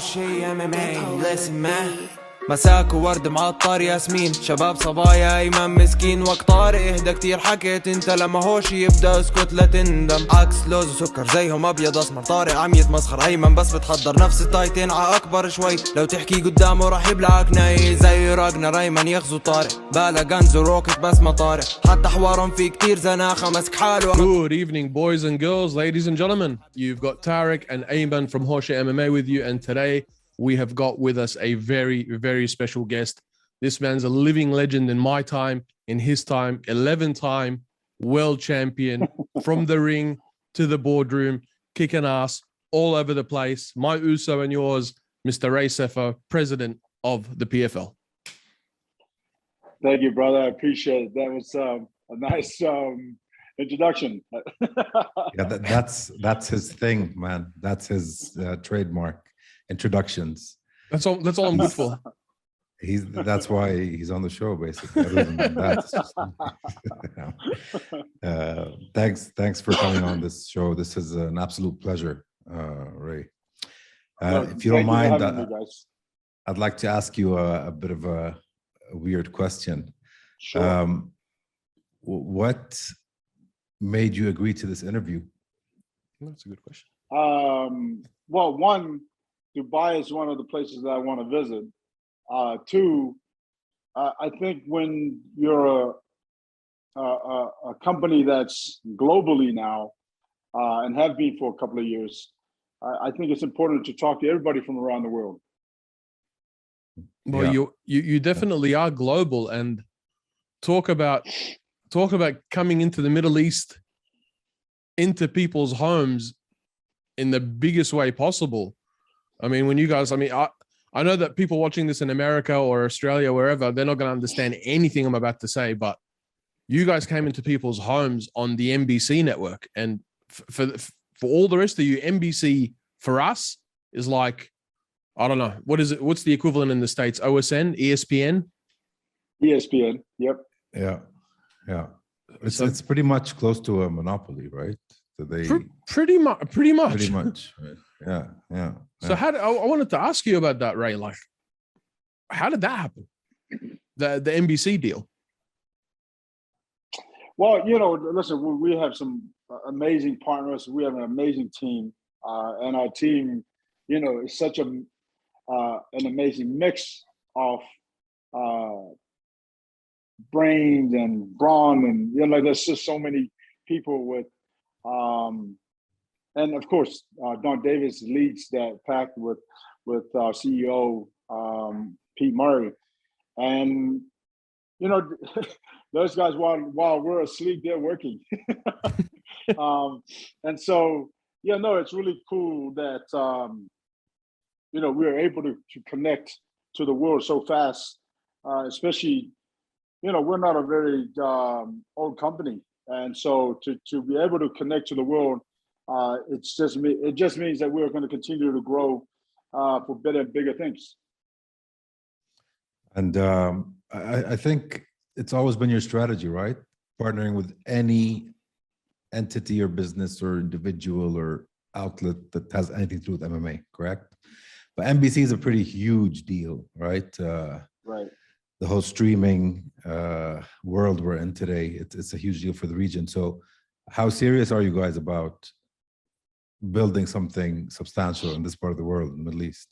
Hosheh MMA. Listen man. مساك وورد معطر ياسمين، شباب صبايا ايمن مسكين، وقت طارق اهدى كتير حكيت انت، لما هوشي يبدا اسكت لا تندم. عكس لوز وسكر زيهم ابيض اسمر، طارق عم يتمسخر ايمن بس بتحضر نفس التايتين ع اكبر شوي، لو تحكي قدامه راح يبلعك ناي زي راجنر ايمن يغزو طارق، بالا غنز وروكت بس ما طارق، حتى حوارهم في كتير زناخه مسك حاله. Good evening, boys and girls, ladies and gentlemen. You've got Tarek and Ayman from Hosheh MMA with you, and today we have got with us a very, very special guest. This man's a living legend in my time, in his time, 11-time world champion, from the ring to the boardroom, kicking ass all over the place. My Uso and yours, Mr. Sefo, president of the PFL. Thank you, brother. I appreciate it. That was a nice introduction. Yeah, that's his thing, man. That's his trademark. Introductions. That's all I'm good for. That's why he's on the show, basically. Other than that, thanks for coming on this show. This is an absolute pleasure, Ray. If you don't mind, I'd like to ask you a bit of a weird question. Sure. What made you agree to this interview? That's a good question. Well, one, Dubai is one of the places that I want to visit. Two, I think when you're a company that's globally now and have been for a couple of years, I think it's important to talk to everybody from around the world. Well, yeah. you definitely are global, and talk about coming into the Middle East, into people's homes in the biggest way possible. I mean, when you guys, I know that people watching this in America or Australia, wherever, they're not going to understand anything I'm about to say, but you guys came into people's homes on the NBC network. And for all the rest of you, NBC for us is like, I don't know, what is it? What's the equivalent in the States? OSN, ESPN? ESPN, yep. Yeah. It's pretty much close to a monopoly, right? So pretty much. Right? Yeah. So I wanted to ask you about that, Ray. Like, how did that happen? The NBC deal. Well, listen, we have some amazing partners. We have an amazing team, and our team, is such an amazing mix of brains and brawn, and there's just so many people with. And of course, Don Davis leads that pack with our CEO, Pete Murray. And, those guys, while we're asleep, they're working. And so, it's really cool that, we're able to connect to the world so fast, especially, we're not a very old company. And so to be able to connect to the world, it just means that we're going to continue to grow for better and bigger things. And I think it's always been your strategy, right? Partnering with any entity or business or individual or outlet that has anything to do with MMA, correct? But NBC is a pretty huge deal, right? Right. The whole streaming world we're in today, it's a huge deal for the region. So how serious are you guys about building something substantial in this part of the world, in the Middle East?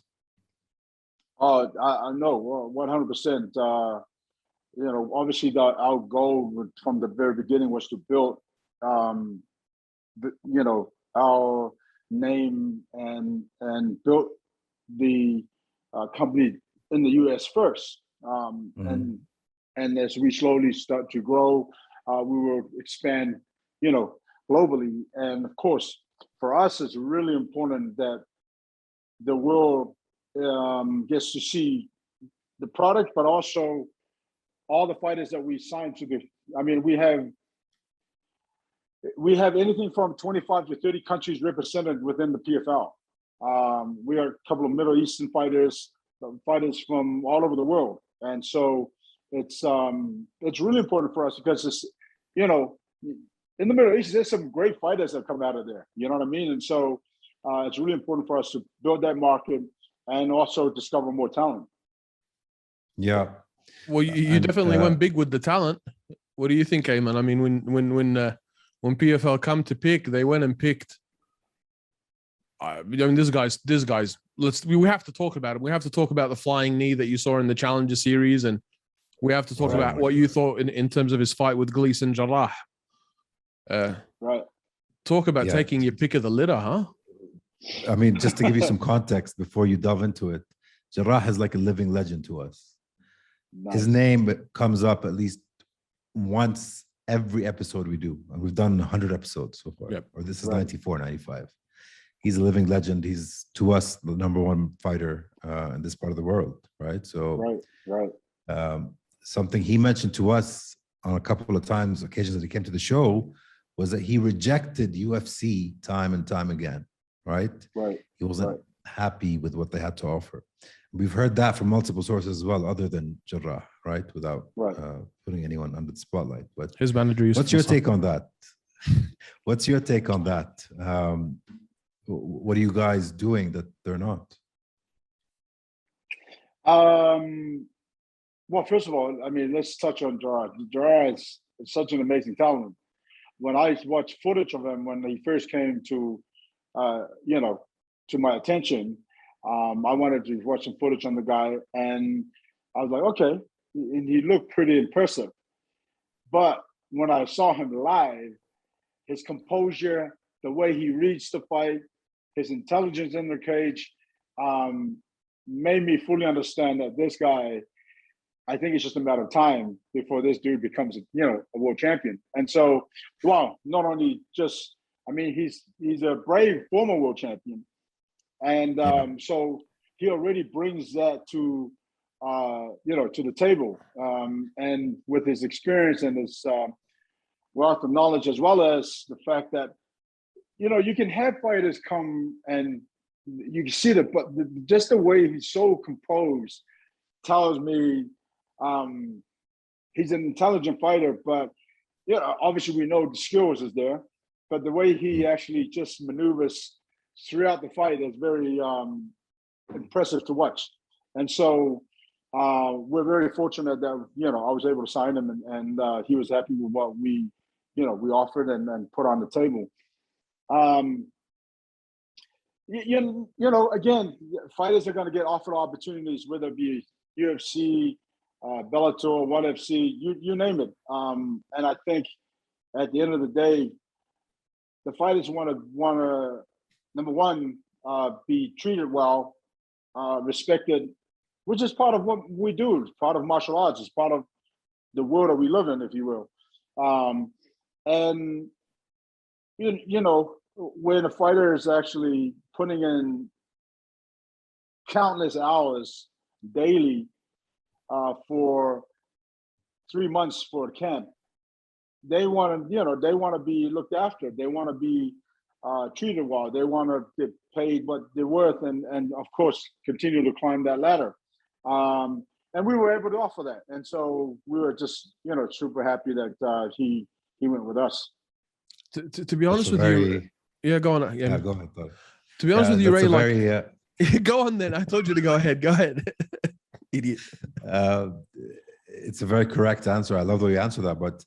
I know 100%. Obviously our goal from the very beginning was to build, our name and build the company in the US first. And as we slowly start to grow, we will expand, globally. And of course, for us, it's really important that the world gets to see the product, but also all the fighters that we signed to we have anything from 25 to 30 countries represented within the PFL. We are a couple of Middle Eastern fighters from all over the world. And so it's really important for us because it's, in the Middle East, there's some great fighters that come out of there. You know what I mean? And so it's really important for us to build that market and also discover more talent. Yeah. Well, you And, definitely went big with the talent. What do you think, Ayman? I mean, when PFL come to pick, they went and picked. I mean, this guy's. We have to talk about it. We have to talk about the flying knee that you saw in the Challenger Series, and we have to talk about what you thought in terms of his fight with Gleason Jarrah. Right. Talk about taking your pick of the litter, huh? I mean, just to give you some context before you delve into it, Jarrah is like a living legend to us. Nice. His name comes up at least once every episode we do. And we've done 100 episodes so far. Yep. Or this is 94, 95. He's a living legend. He's, to us, the #1 fighter in this part of the world, right? So, something he mentioned to us on a couple of occasions that he came to the show, was that he rejected UFC time and time again, right? Right. He wasn't happy with what they had to offer. We've heard that from multiple sources as well, other than Jarrah, right? Without putting anyone under the spotlight. But his manager used what's your take on that? What's your take on that? What are you guys doing that they're not? Well, first of all, I mean, let's touch on Jarrah. Jarrah is such an amazing talent. When I watched footage of him when he first came to, to my attention, I wanted to watch some footage on the guy, and I was like, okay, and he looked pretty impressive. But when I saw him live, his composure, the way he reads the fight, his intelligence in the cage, made me fully understand that this guy, I think it's just a matter of time before this dude becomes, a world champion. And so, wow, not only just, I mean, he's a brave former world champion. And so he already brings that to, to the table. And with his experience and his wealth of knowledge, as well as the fact that, you can have fighters come and you can see that, but just the way he's so composed tells me he's an intelligent fighter. But obviously we know the skills is there, but the way he actually just maneuvers throughout the fight is very impressive to watch. And so we're very fortunate that I was able to sign him, and he was happy with what we we offered and put on the table. Again, fighters are going to get offered opportunities, whether it be UFC, Bellator, ONE FC, you name it. And I think at the end of the day, the fighters want to number one, be treated well, respected, which is part of what we do. It's part of martial arts. It's part of the world that we live in, if you will. And when a fighter is actually putting in countless hours daily for 3 months for a camp, they want to be looked after. They want to be treated well. They want to get paid what they're worth, and of course continue to climb that ladder. And we were able to offer that, and so we were just super happy that he went with us. To be honest with you, go on. Yeah, go ahead. To be honest with you, Ray, go on then. I told you to go ahead. Go ahead, idiot. It's a very correct answer. I love the way you answer that, but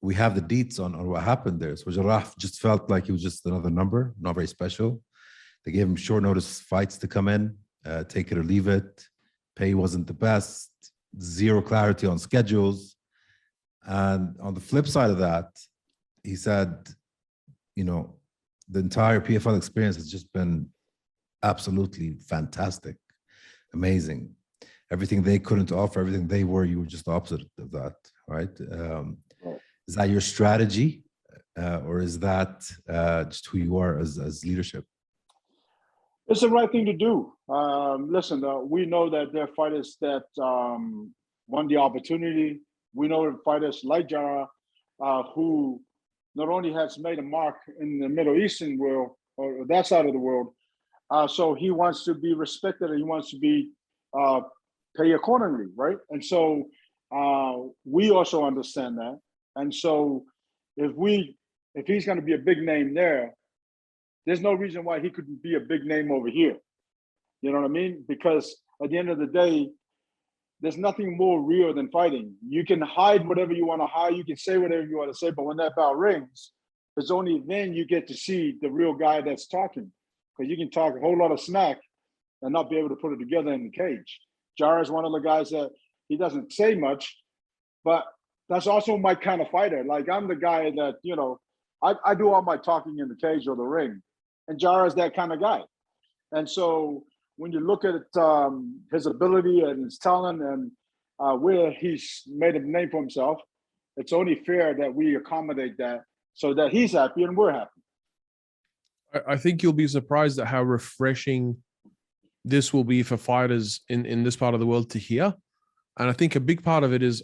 we have the deets on what happened there. So Jarrah just felt like he was just another number, not very special. They gave him short notice fights to come in, take it or leave it. Pay wasn't the best, zero clarity on schedules. And on the flip side of that, he said, the entire PFL experience has just been absolutely fantastic, amazing. Everything they couldn't offer, everything they were, you were just opposite of that, right? Is that your strategy, or is that just who you are as leadership? It's the right thing to do. Listen, we know that there are fighters that won the opportunity. We know that fighters like Jarrah, who not only has made a mark in the Middle Eastern world, or that side of the world, so he wants to be respected and he wants to be paid accordingly, right? And so we also understand that. And so if he's going to be a big name there's no reason why he couldn't be a big name over here. You know what I mean? Because at the end of the day, there's nothing more real than fighting. You can hide whatever you want to hide. You can say whatever you want to say. But when that bell rings, it's only then you get to see the real guy that's talking. Because you can talk a whole lot of smack and not be able to put it together in the cage. Jara is one of the guys that he doesn't say much, but that's also my kind of fighter. Like, I'm the guy that, you know, I do all my talking in the cage or the ring. And Jara is that kind of guy. And so when you look at his ability and his talent and where he's made a name for himself, it's only fair that we accommodate that so that he's happy and we're happy. I think you'll be surprised at how refreshing this will be for fighters in this part of the world to hear. And I think a big part of it is,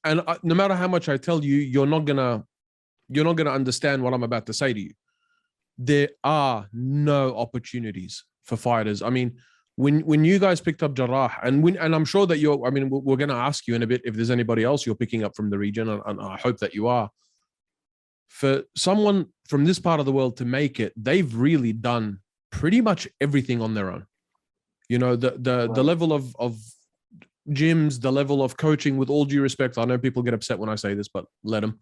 no matter how much I tell you, you're not gonna understand what I'm about to say to you. There are no opportunities for fighters. I mean, when you guys picked up Jarrah, and I'm sure that you're, I mean, we're going to ask you in a bit if there's anybody else you're picking up from the region, and I hope that you are. For someone from this part of the world to make it, they've really done pretty much everything on their own. You know, the level of gyms, the level of coaching, with all due respect, I know people get upset when I say this, but let them.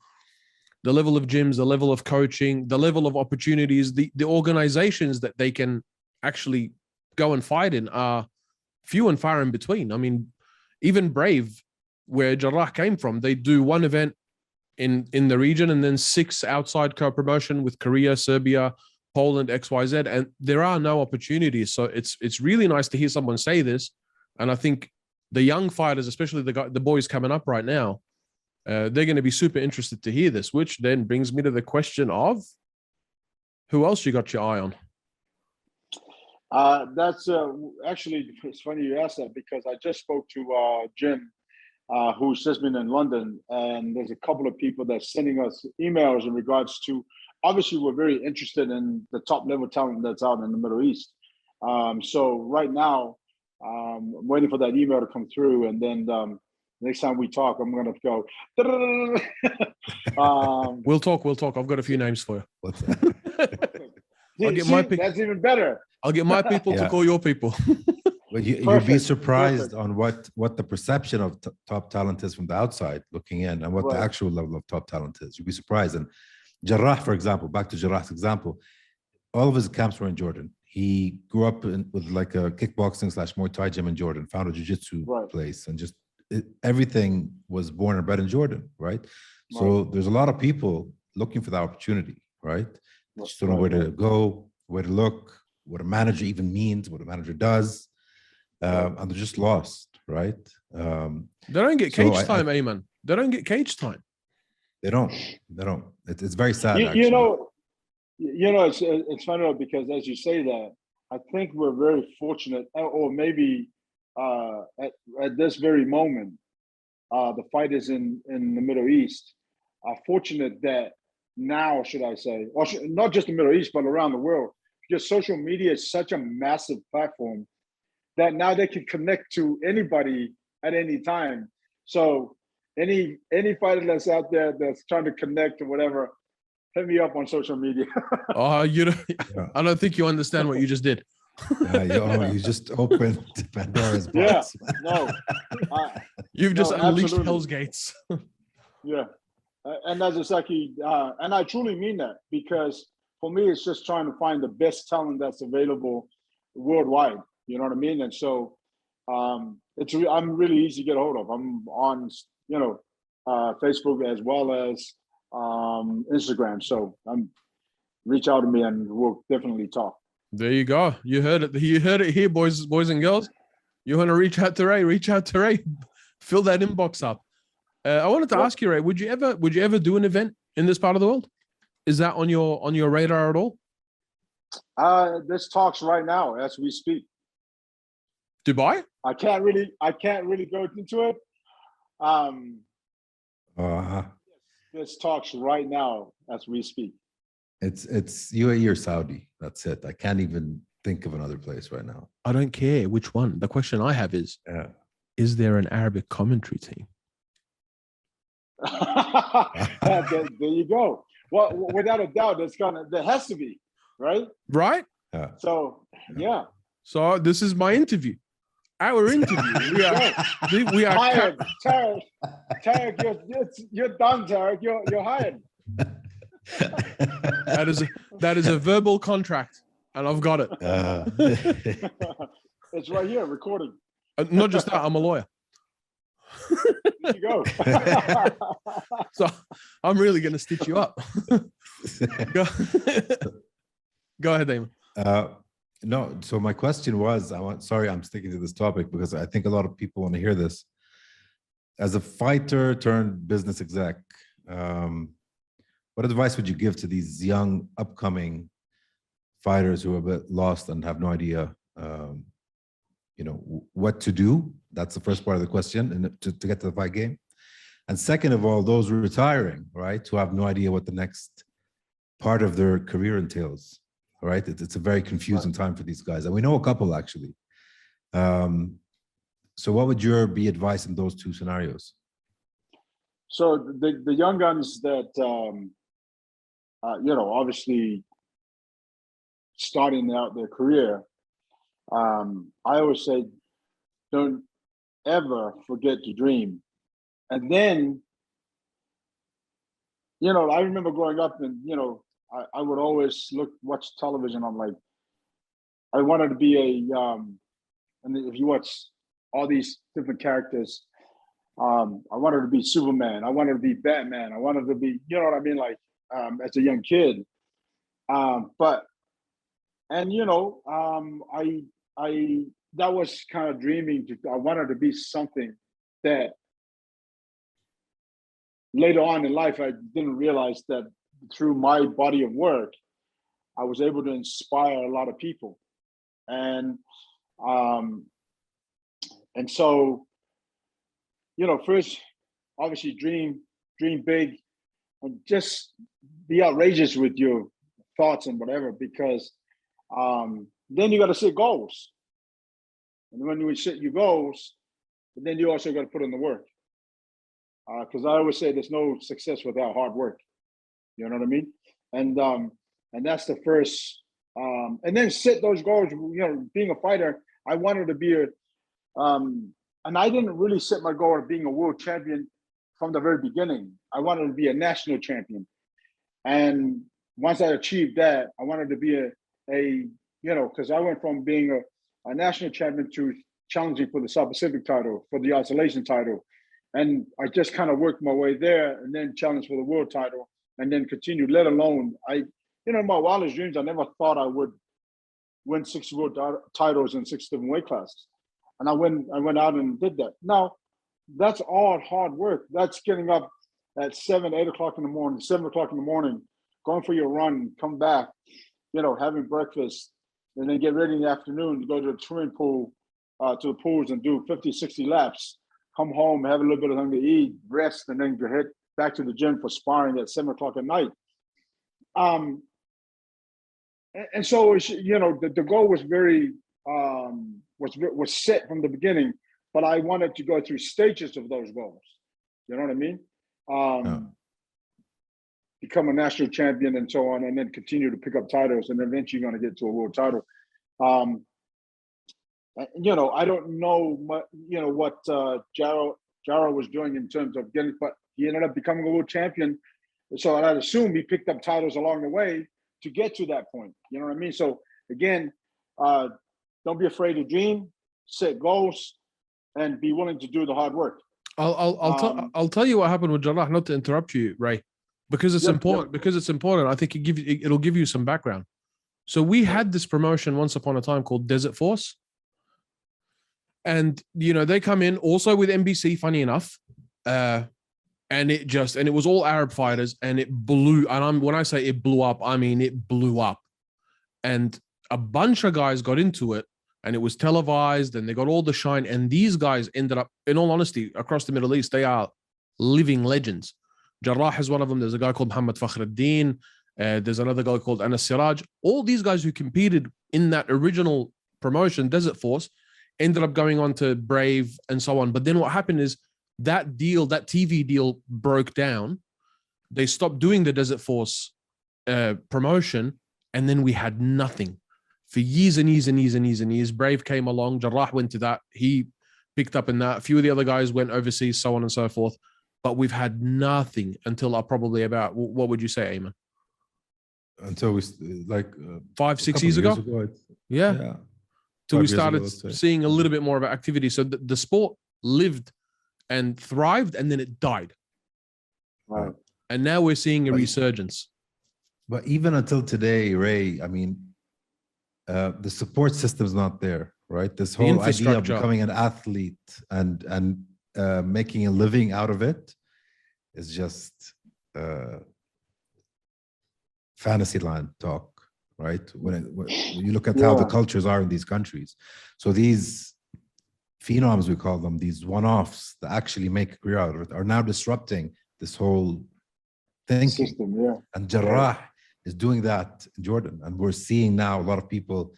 The level of gyms, the level of coaching, the level of opportunities, the organizations that they can actually go and fight in are few and far in between. I mean, even Brave, where Jarrah came from, they do one event in the region and then 6 outside co-promotion with Korea, Serbia, Poland, XYZ, and there are no opportunities. So it's really nice to hear someone say this. And I think the young fighters, especially the boys coming up right now, they're going to be super interested to hear this, which then brings me to the question of who else you got your eye on? That's actually, it's funny you asked that, because I just spoke to Jim, who's just been in London, and there's a couple of people that's sending us emails in regards to, obviously we're very interested in the top level talent that's out in the Middle East. So right now, I'm waiting for that email to come through, and then next time we talk, I'm going to go. We'll talk. I've got a few names for you. What's that? I'll get my people. That's even better. I'll get my people to call your people. Well, you'd be surprised on what the perception of top talent is from the outside looking in, and what the actual level of top talent is. You'd be surprised. And Jarrah, for example, back to Jarrah's example, all of his camps were in Jordan. He grew up with like a kickboxing / Muay Thai gym in Jordan, found a jiu-jitsu place, and just everything was born and bred in Jordan, right? So there's a lot of people looking for the opportunity, right? Just don't know where to go, where to look, what a manager even means, what a manager does, and they're just lost, right? They don't get cage time, Ayman. They don't get cage time. They don't. It's very sad. You know, it's funny because as you say that, I think we're very fortunate, or maybe at this very moment, the fighters in the Middle East are fortunate that now, should I say, or not just the Middle East, but around the world, because social media is such a massive platform that now they can connect to anybody at any time. So any fighter that's out there that's trying to connect or whatever, hit me up on social media. I don't think you understand what you just did. You just opened Pandora's box. Yeah, no. You've just unleashed Hell's Gates. Yeah. And that's exactly, and I truly mean that, because for me, it's just trying to find the best talent that's available worldwide. You know what I mean? And so I'm really easy to get a hold of. I'm on, Facebook as well as Instagram. So reach out to me and we'll definitely talk. There you go. You heard it. You heard it here, boys and girls. You want to reach out to Ray? Fill that inbox up. I wanted to ask you, Ray, would you ever do an event in this part of the world? Is that on your radar at all? This talks right now as we speak. Dubai? I can't really go into it. This talks right now as we speak. It's UAE or Saudi. That's it. I can't even think of another place right now. I don't care which one. The question I have is, is there an Arabic commentary team? There you go. Well, without a doubt, there has to be, right? Right. So yeah. So this is my interview. Our interview. We are hired. Tarek, you're done, Tarek. You're hired. That is a verbal contract, and I've got it. It's right here, recording. Not just that, I'm a lawyer. There you go. So I'm really going to stitch you up. Go ahead, Damon. No, so my question was, sorry, I'm sticking to this topic because I think a lot of people want to hear this. As a fighter turned business exec, what advice would you give to these young, upcoming fighters who are a bit lost and have no idea, what to do? That's the first part of the question, and to get to the fight game. And second of all, those retiring, right, who have no idea what the next part of their career entails, right? It's a very confusing time for these guys. And we know a couple, actually. So what would your advice in those two scenarios? So the young guns that, obviously starting out their career, I always say, don't ever forget to dream. And then, I remember growing up and, I would always watch television. I'm like, I wanted to be and if you watch all these different characters, I wanted to be Superman. I wanted to be Batman. I wanted to be, you know what I mean? Like, as a young kid. That was kind of dreaming. I wanted to be something that later on in life, I didn't realize that through my body of work, I was able to inspire a lot of people. And so, first, obviously dream big, and just be outrageous with your thoughts and whatever, because then you got to set goals. And when you set your goals, then you also got to put in the work. Because I always say there's no success without hard work. You know what I mean? And that's the first. And then set those goals. Being a fighter, I wanted to be and I didn't really set my goal of being a world champion from the very beginning. I wanted to be a national champion. And once I achieved that, I wanted to be because I went from being a national champion to challenging for the South Pacific title, for the isolation title. And I just kind of worked my way there and then challenged for the world title and then continued, let alone, in my wildest dreams, I never thought I would win 6 world titles in 6 different weight classes. And I went out and did that. Now, that's all hard work. That's getting up at 7, 8 o'clock in the morning, 7 o'clock in the morning, going for your run, come back, having breakfast, and then get ready in the afternoon to go to the swimming pool, to the pools and do 50, 60 laps, come home, have a little bit of something to eat, rest, and then head back to the gym for sparring at 7 o'clock at night. And so, the goal was very, was set from the beginning, but I wanted to go through stages of those goals. You know what I mean? Become a national champion and so on, and then continue to pick up titles, and eventually you're going to get to a world title. I don't know what Jaro was doing in terms of getting, but he ended up becoming a world champion. So I'd assume he picked up titles along the way to get to that point. You know what I mean? So again, don't be afraid to dream, set goals, and be willing to do the hard work. I'll tell you what happened with Jarrah. Not to interrupt you, Ray, because it's important. Because it's important. I think it'll give you some background. So we had this promotion once upon a time called Desert Force, and they come in also with NBC. Funny enough, and it was all Arab fighters, and it blew. And when I say it blew up, I mean it blew up, and a bunch of guys got into it. And it was televised, and they got all the shine. And these guys ended up, in all honesty, across the Middle East, they are living legends. Jarrah is one of them. There's a guy called Muhammad Fakhruddin. There's another guy called Anas Siraj. All these guys who competed in that original promotion, Desert Force, ended up going on to Brave and so on. But then what happened is that TV deal broke down. They stopped doing the Desert Force promotion, and then we had nothing for years and years and years and years and years. Brave came along. Jarrah went to that. He picked up in that. A few of the other guys went overseas, so on and so forth. But we've had nothing until probably about, what would you say, Ayman? Until we like 5-6 years ago. Yeah. Till we 5 years ago, started let's say. seeing a little bit more of activity. So the sport lived and thrived, and then it died. Right. And now we're seeing a resurgence. But even until today, Ray, I mean, the support system is not there, right? This whole idea of becoming an athlete and making a living out of it is just fantasy land talk, right? When you look at how the cultures are in these countries. So these phenoms, we call them, these one-offs that actually make a career out of it, are now disrupting this whole thinking. System, And Jarrah is doing that in Jordan. And we're seeing now a lot of people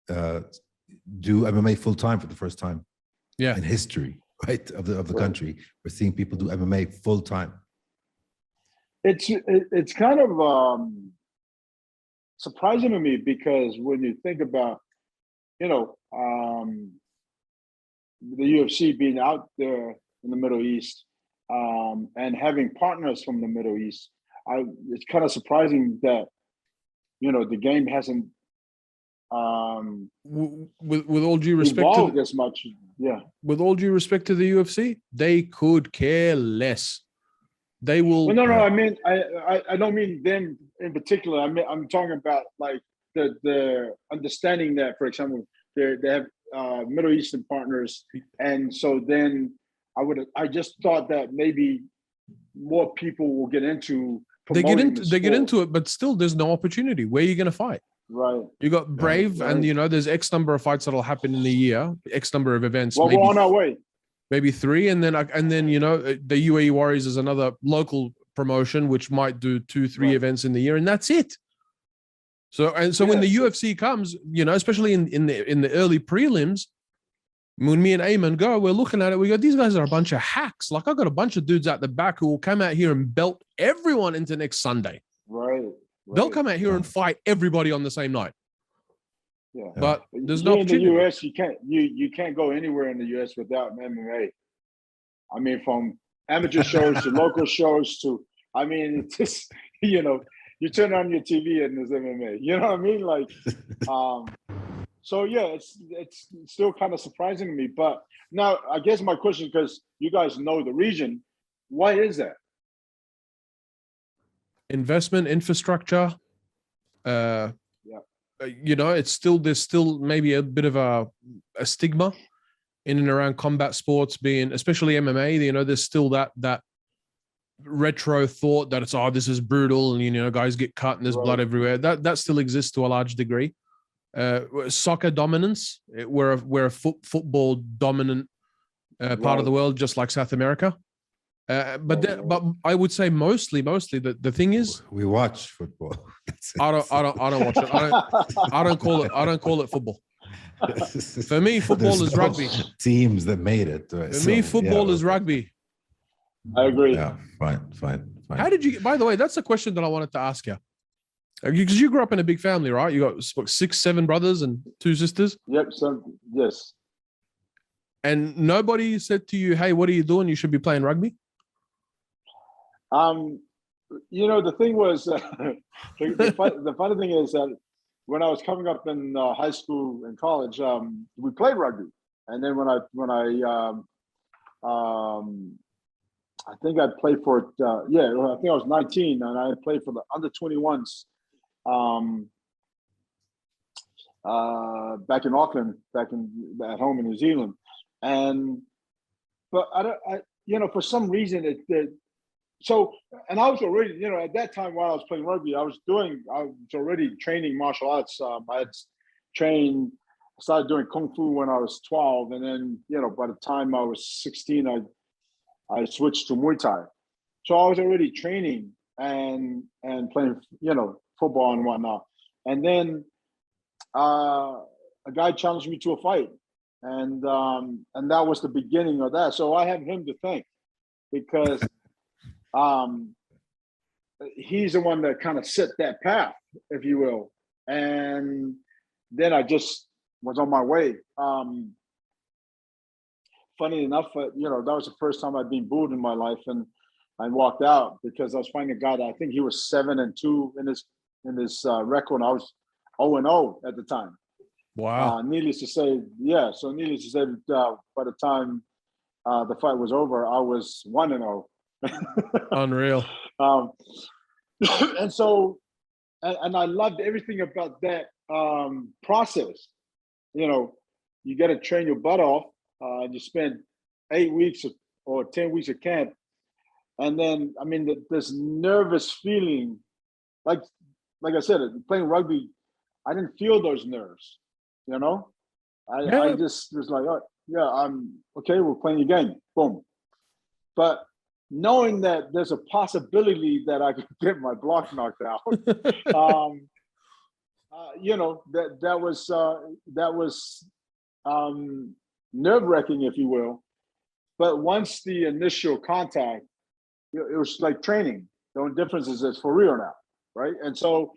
do MMA full-time for the first time in history, right, of the country. We're seeing people do MMA full-time. It's kind of surprising to me, because when you think about, you know, the UFC being out there in the Middle East and having partners from the Middle East, it's kind of surprising that, you know, the game hasn't with all due respect evolved as much. With all due respect to the UFC, they could care less. They will. Well, no. I mean, I don't mean them in particular. I mean, I'm talking about like the understanding that, for example, they have Middle Eastern partners, and so then I just thought that maybe more people will get into. They get into it, but still, there's no opportunity. Where are you going to fight? Right. You got Brave, and you know, there's X number of fights that'll happen in a year, X number of events. Well, maybe we're on our way. Maybe 3, and then you know, the UAE Warriors is another local promotion which might do 2-3 events in the year, and that's it. So when the UFC comes, you know, especially in the early prelims, when me and Ayman go, we're looking at it, we go, these guys are a bunch of hacks. Like, I've got a bunch of dudes out the back who will come out here and belt everyone into next Sunday. Right. They'll come out here and fight everybody on the same night. Yeah. But there's no opportunity. In the US, you can't go anywhere in the US without MMA. I mean, from amateur shows to local shows to, I mean, it's just, you know, you turn on your TV and there's MMA. You know what I mean? Like, so yeah, it's still kind of surprising to me. But now, I guess my question, because you guys know the region, why is that? Investment, infrastructure. You know, there's still maybe a bit of a stigma in and around combat sports, being especially MMA. You know, there's still that retro thought that it's, oh, this is brutal, and you know, guys get cut and there's blood everywhere. That still exists to a large degree. Soccer dominance. We're a football dominant part of the world, just like South America. But I would say mostly the thing is, we watch football. I don't watch it. I don't call it football. For me, football is rugby. Teams that made it. For me, football is rugby. I agree. Yeah, fine. How did you? By the way, that's a question that I wanted to ask you. Because you grew up in a big family, right? You got 6-7 brothers and 2 sisters. Yep. Yes. And nobody said to you, "Hey, what are you doing? You should be playing rugby." You know, the thing was, the funny thing is that when I was coming up in high school and college, we played rugby, and then when I think I played for it. I think I was 19, and I played for the under 21s. Back in Auckland, at home in New Zealand, but you know, for some reason and I was already, you know, at that time while I was playing rugby, I was already training martial arts. I had started doing Kung Fu when I was 12. And then, you know, by the time I was 16, I switched to Muay Thai. So I was already training and playing, you know, football and whatnot. And then a guy challenged me to a fight. And that was the beginning of that. So I have him to thank, because he's the one that kind of set that path, if you will. And then I just was on my way. Funny enough, that was the first time I'd been booed in my life, and I walked out because I was fighting a guy that I think he was 7-2 in his record. And I was 0-0 at the time. Wow. Needless to say, So needless to say, by the time the fight was over, I was 1-0. Unreal. And so, and I loved everything about that process. You got to train your butt off. You spend 8 weeks or 10 weeks at camp. And then, I mean, this nervous feeling, like I said, playing rugby, I didn't feel those nerves, I just was like, oh, yeah, I'm okay, we're playing a game, boom. But knowing that there's a possibility that I could get my block knocked out, that was nerve-wracking, if you will. But once the initial contact, it was like training. The only difference is it's for real now, right? And so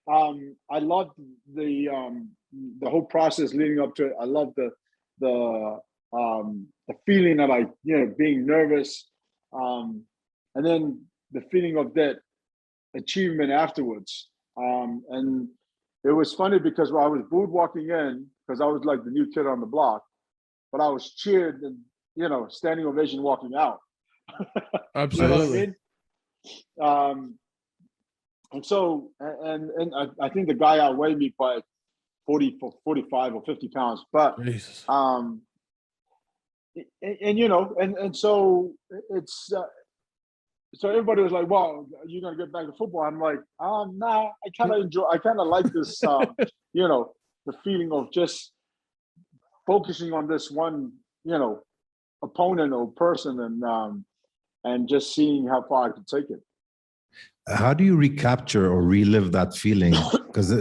I loved the whole process leading up to it. I loved the feeling that being nervous, and then the feeling of that achievement afterwards. And it was funny because I was booed walking in because I was like the new kid on the block, but I was cheered and standing ovation walking out. Absolutely. And so, and I think the guy outweighed me by 45 or 50 pounds, but Jesus. and so it's so everybody was like, "Well, you're gonna get back to football?" I'm like, nah, I kind of like this, the feeling of just focusing on this one, opponent or person, and just seeing how far I could take it. How do you recapture or relive that feeling? Because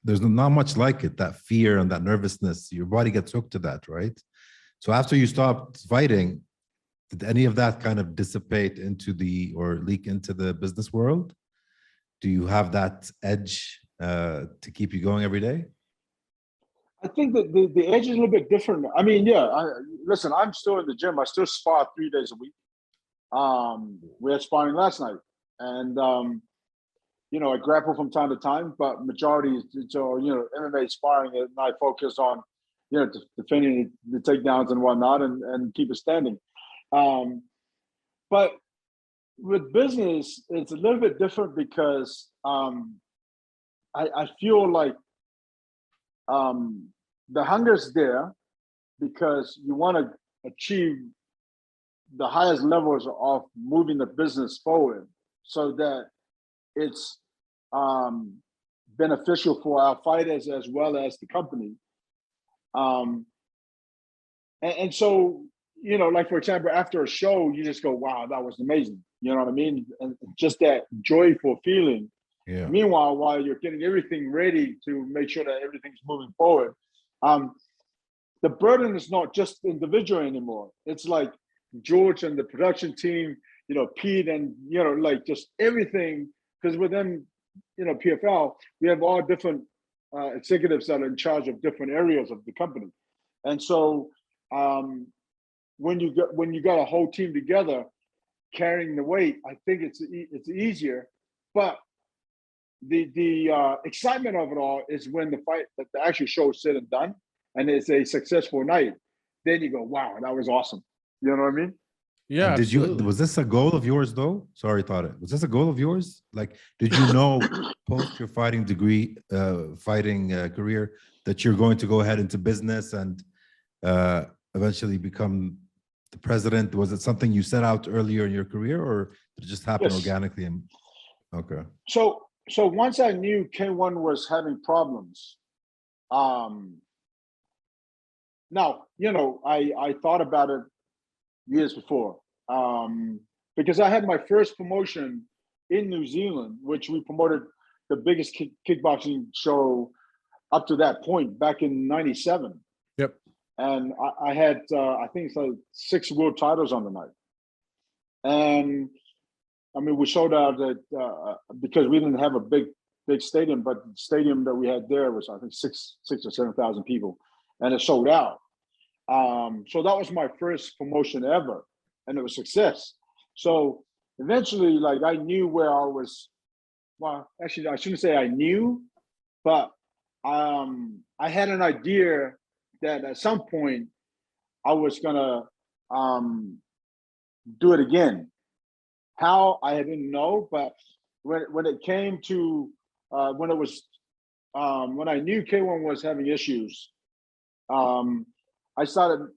there's not much like it, that fear and that nervousness. Your body gets hooked to that, right? So after you stopped fighting, did any of that kind of dissipate or leak into the business world? Do you have that edge to keep you going every day? I think that the edge is a little bit different. I mean, listen, I'm still in the gym. I still spar 3 days a week. We had sparring last night, and I grapple from time to time, but majority is MMA sparring, and I focus on defending the takedowns and whatnot, and keep it standing. But with business, it's a little bit different because I feel like the hunger's there because you want to achieve the highest levels of moving the business forward so that it's beneficial for our fighters as well as the company. And so, like, for example, after a show, you just go, wow, that was amazing. You know what I mean? And just that joyful feeling. Yeah. Meanwhile, while you're getting everything ready to make sure that everything's moving forward, the burden is not just individual anymore. It's like George and the production team, Pete, and like just everything. Because within PFL, we have all different executives that are in charge of different areas of the company, and so when you got a whole team together carrying the weight, I think it's easier. But the excitement of it all is when the actual show is said and done, and it's a successful night. Then you go, wow, that was awesome. You know what I mean? Yeah. And was this a goal of yours though? Sorry, was this a goal of yours? Like, did you know post your fighting career that you're going to go ahead into business and eventually become the president? Was it something you set out earlier in your career, or did it just happen organically? Okay. So once I knew K1 was having problems, now, I thought about it years before, because I had my first promotion in New Zealand, which we promoted the biggest kickboxing show up to that point back in '97. Yep. And I had, I think it's like 6 world titles on the night. And I mean, we showed out that because we didn't have a big big stadium, but the stadium that we had there was, I think, six or 7,000 people, and it sold out. So that was my first promotion ever, and it was a success. So eventually, like, I knew where I was. Well, actually, I shouldn't say I knew, but I had an idea that at some point I was gonna do it again. How, I didn't know, but when it came to when I knew K1 was having issues, I started,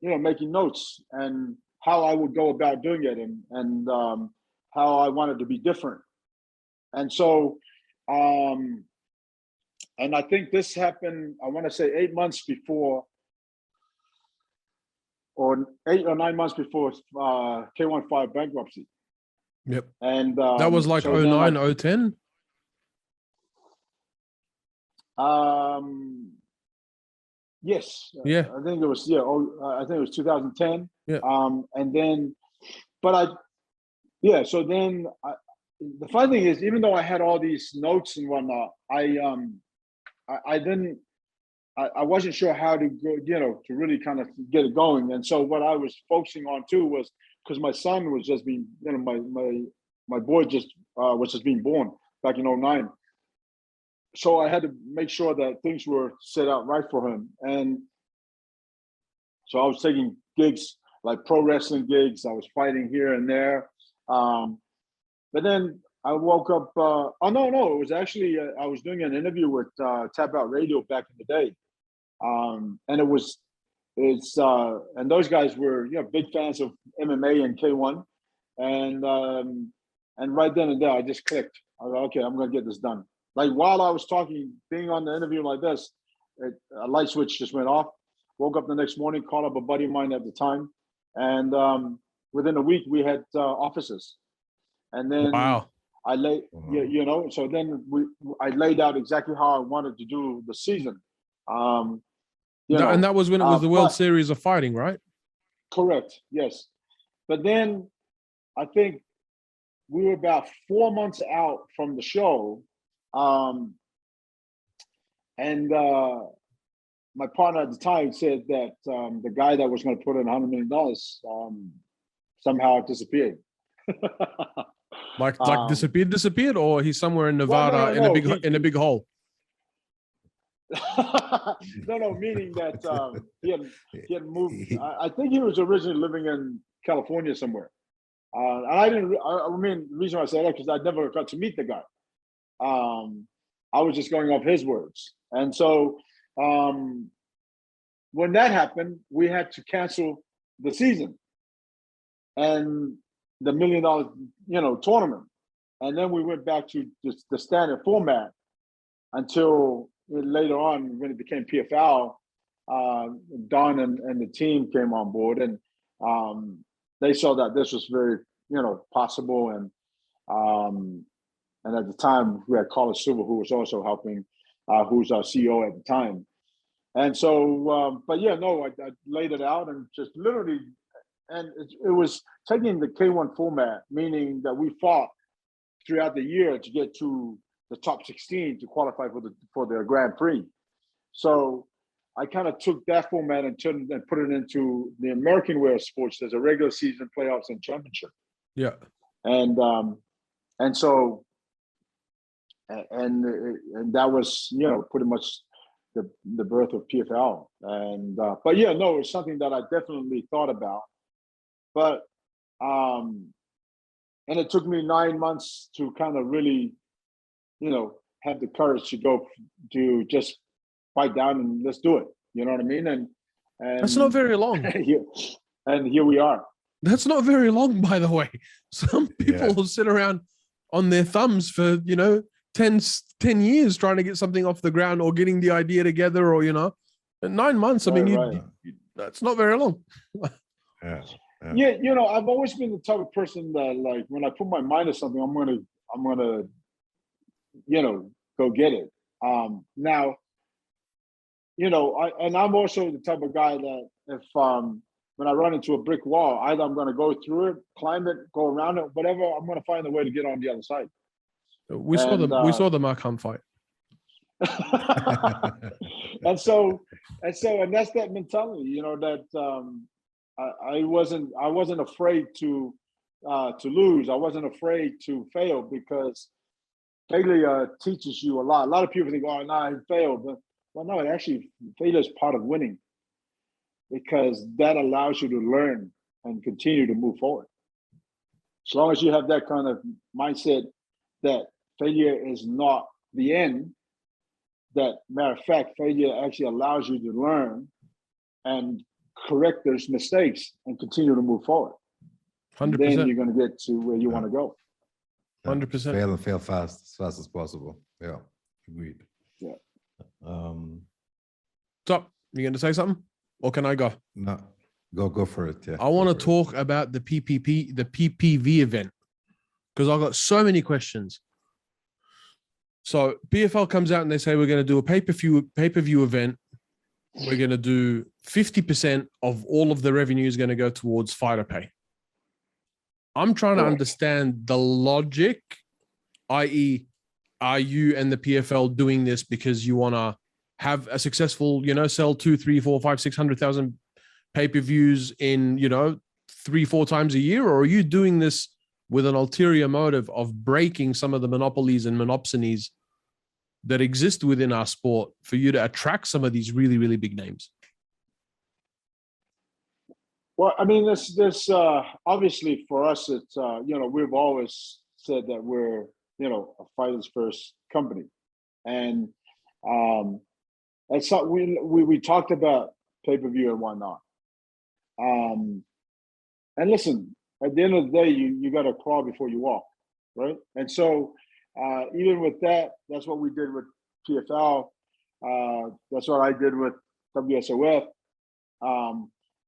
making notes and how I would go about doing it, and how I wanted to be different. And so, and I think this happened, I want to say 8 months before, or 8 or 9 months before K1 filed bankruptcy. Yep. And That was like so then, 09, 010? Yes. Yeah. I think it was, I think it was 2010. Yeah. And then, so then the fun thing is, even though I had all these notes and whatnot, I wasn't sure how to go, to really kind of get it going. And so what I was focusing on too was, because my son was just being, my boy was just being born back in 09. So I had to make sure that things were set out right for him. And so I was taking gigs, like pro wrestling gigs. I was fighting here and there. But then I woke up, it was actually, I was doing an interview with Tap Out Radio back in the day. And and those guys were, big fans of MMA and K1. And right then and there, I just clicked. I was like, okay, I'm going to get this done. Like, while I was talking, being on the interview like this, a light switch just went off. Woke up the next morning, called up a buddy of mine at the time. And within a week, we had offices. And then Wow. I laid, so then I laid out exactly how I wanted to do the season. And that was when it was the World Series of Fighting, right? Correct, yes. But then I think we were about 4 months out from the show. And my partner at the time said that the guy that was going to put in $100 million somehow disappeared. Like disappeared, or he's somewhere in Nevada in a big hole. No, meaning that he had moved. I think he was originally living in California somewhere. And I didn't. I mean, the reason I say that, because I never got to meet the guy. I was just going off his words, and so when that happened, we had to cancel the season and the $1 million, tournament, and then we went back to the standard format until later on, when it became PFL. Don and the team came on board, and they saw that this was very, possible. And at the time, we had Carlos Silva, who was also helping, who's our CEO at the time. And so, I laid it out and just literally, and it was taking the K1 format, meaning that we fought throughout the year to get to the top 16 to qualify for the Grand Prix. So I kind of took that format and put it into the American way of sports. There's a regular season, playoffs, and championship. Yeah. And so that was, pretty much the birth of PFL. And it's something that I definitely thought about. But and it took me 9 months to kind of really, have the courage to go to just fight down and let's do it. You know what I mean? And that's not very long. Here we are. That's not very long, by the way. Some people will sit around on their thumbs for, 10 years trying to get something off the ground, or getting the idea together, or, 9 months. I mean, that's not very long. Yeah, I've always been the type of person that, like, when I put my mind to something, I'm gonna go get it. Now, I'm also the type of guy that if when I run into a brick wall, either I'm going to go through it, climb it, go around it, whatever, I'm going to find a way to get on the other side. We saw the Mark Hunt fight. and that's that mentality, you know, that I wasn't afraid to lose. I wasn't afraid to fail, because failure teaches you a lot. A lot of people think, oh, no, he failed. But, well, no, actually, failure is part of winning, because that allows you to learn and continue to move forward. As long as you have that kind of mindset that failure is not the end, that matter of fact, failure actually allows you to learn and correct those mistakes and continue to move forward. 100%. Then you're going to get to where you want to go. 100%. Fail and fail fast, as fast as possible. Yeah, agreed. Yeah. So, you going to say something, or can I go? No, go for it. Yeah. I want to talk about the PPV event, because I got so many questions. So PFL comes out and they say, we're going to do a pay-per-view event. We're going to do 50% of all of the revenue is going to go towards fighter pay. I'm trying to understand the logic, i.e., are you and the PFL doing this because you want to have a successful, you know, sell 2, 3, 4, 5, 600,000 pay-per-views in, you know, 3, 4 times a year? Or are you doing this with an ulterior motive of breaking some of the monopolies and monopsonies that exist within our sport for you to attract some of these really, really big names? Well, I mean, this obviously for us, it's, you know, we've always said that we're, you know, a fighters first company. And that's something we talked about pay-per-view and whatnot. And listen, at the end of the day, you got to crawl before you walk, right? And so even with that, that's what we did with PFL. That's what I did with WSOF.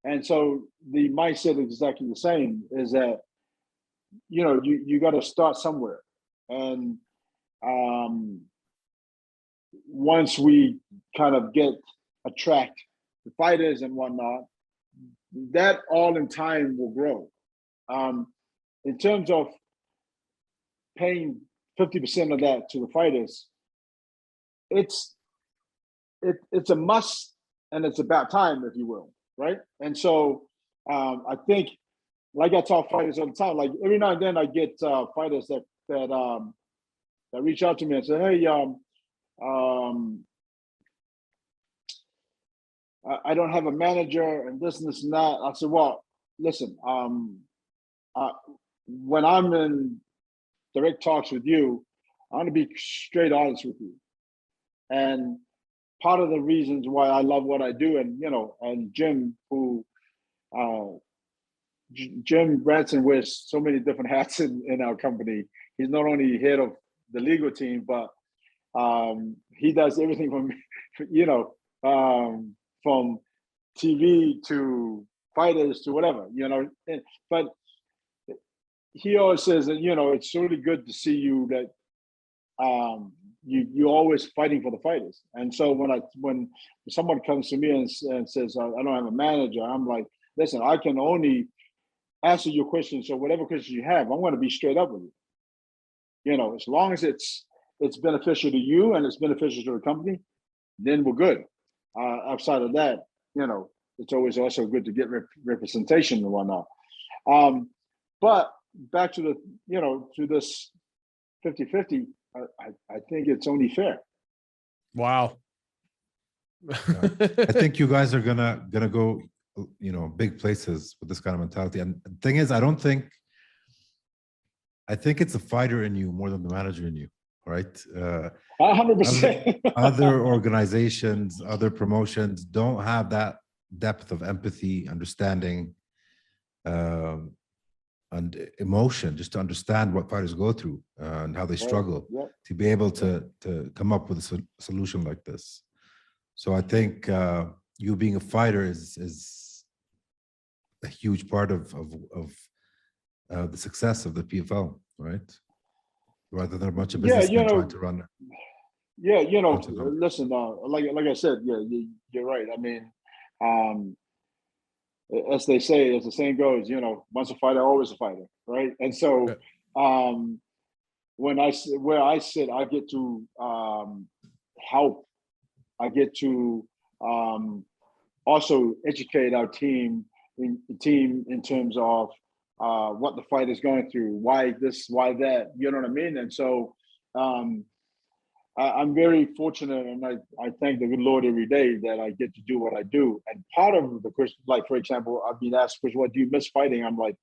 And so the mindset is exactly the same, is that, you know, you got to start somewhere. And once we kind of attract the fighters and whatnot, that all in time will grow. In terms of paying 50% of that to the fighters, it's a must, and it's about time, if you will, right? And so I think, like I tell fighters all the time, like every now and then I get fighters that reach out to me and say, hey, I don't have a manager and this and that. I said, well, listen, when I'm in direct talks with you, I want to be straight honest with you. And part of the reasons why I love what I do, and, you know, and Jim, Jim Branson wears so many different hats in our company. He's not only head of the legal team, but he does everything from, you know, from TV to fighters to whatever, you know. But he always says that, you know, it's really good to see you that you're always fighting for the fighters. And so when someone comes to me and says, I don't have a manager, I'm like, listen, I can only answer your questions. So whatever questions you have, I'm going to be straight up with you. You know, as long as it's beneficial to you and it's beneficial to the company, then we're good. Outside of that, you know, it's always also good to get representation and whatnot. But back to the, you know, to this 50-50, I think it's only fair. Wow. I think you guys are gonna go, you know, big places with this kind of mentality. And the thing is, I think it's the fighter in you more than the manager in you, right? 100%. Other organizations, other promotions don't have that depth of empathy, understanding, and emotion, just to understand what fighters go through and how they struggle, to be able to come up with a solution like this. So I think you being a fighter is a huge part of the success of the PFL, right? Rather than a bunch of businessmen trying to run. Yeah, you know, listen, like I said, yeah, you're right. I mean, as they say, as the saying goes, you know, once a fighter, always a fighter, right? And so, where I sit, I get to help. I get to also educate our team in terms of what the fight is going through, why this, why that. You know what I mean? And so I'm very fortunate, and I thank the good Lord every day that I get to do what I do. And part of the question, like for example, I've been asked, "Chris, what do you miss fighting?" I'm like,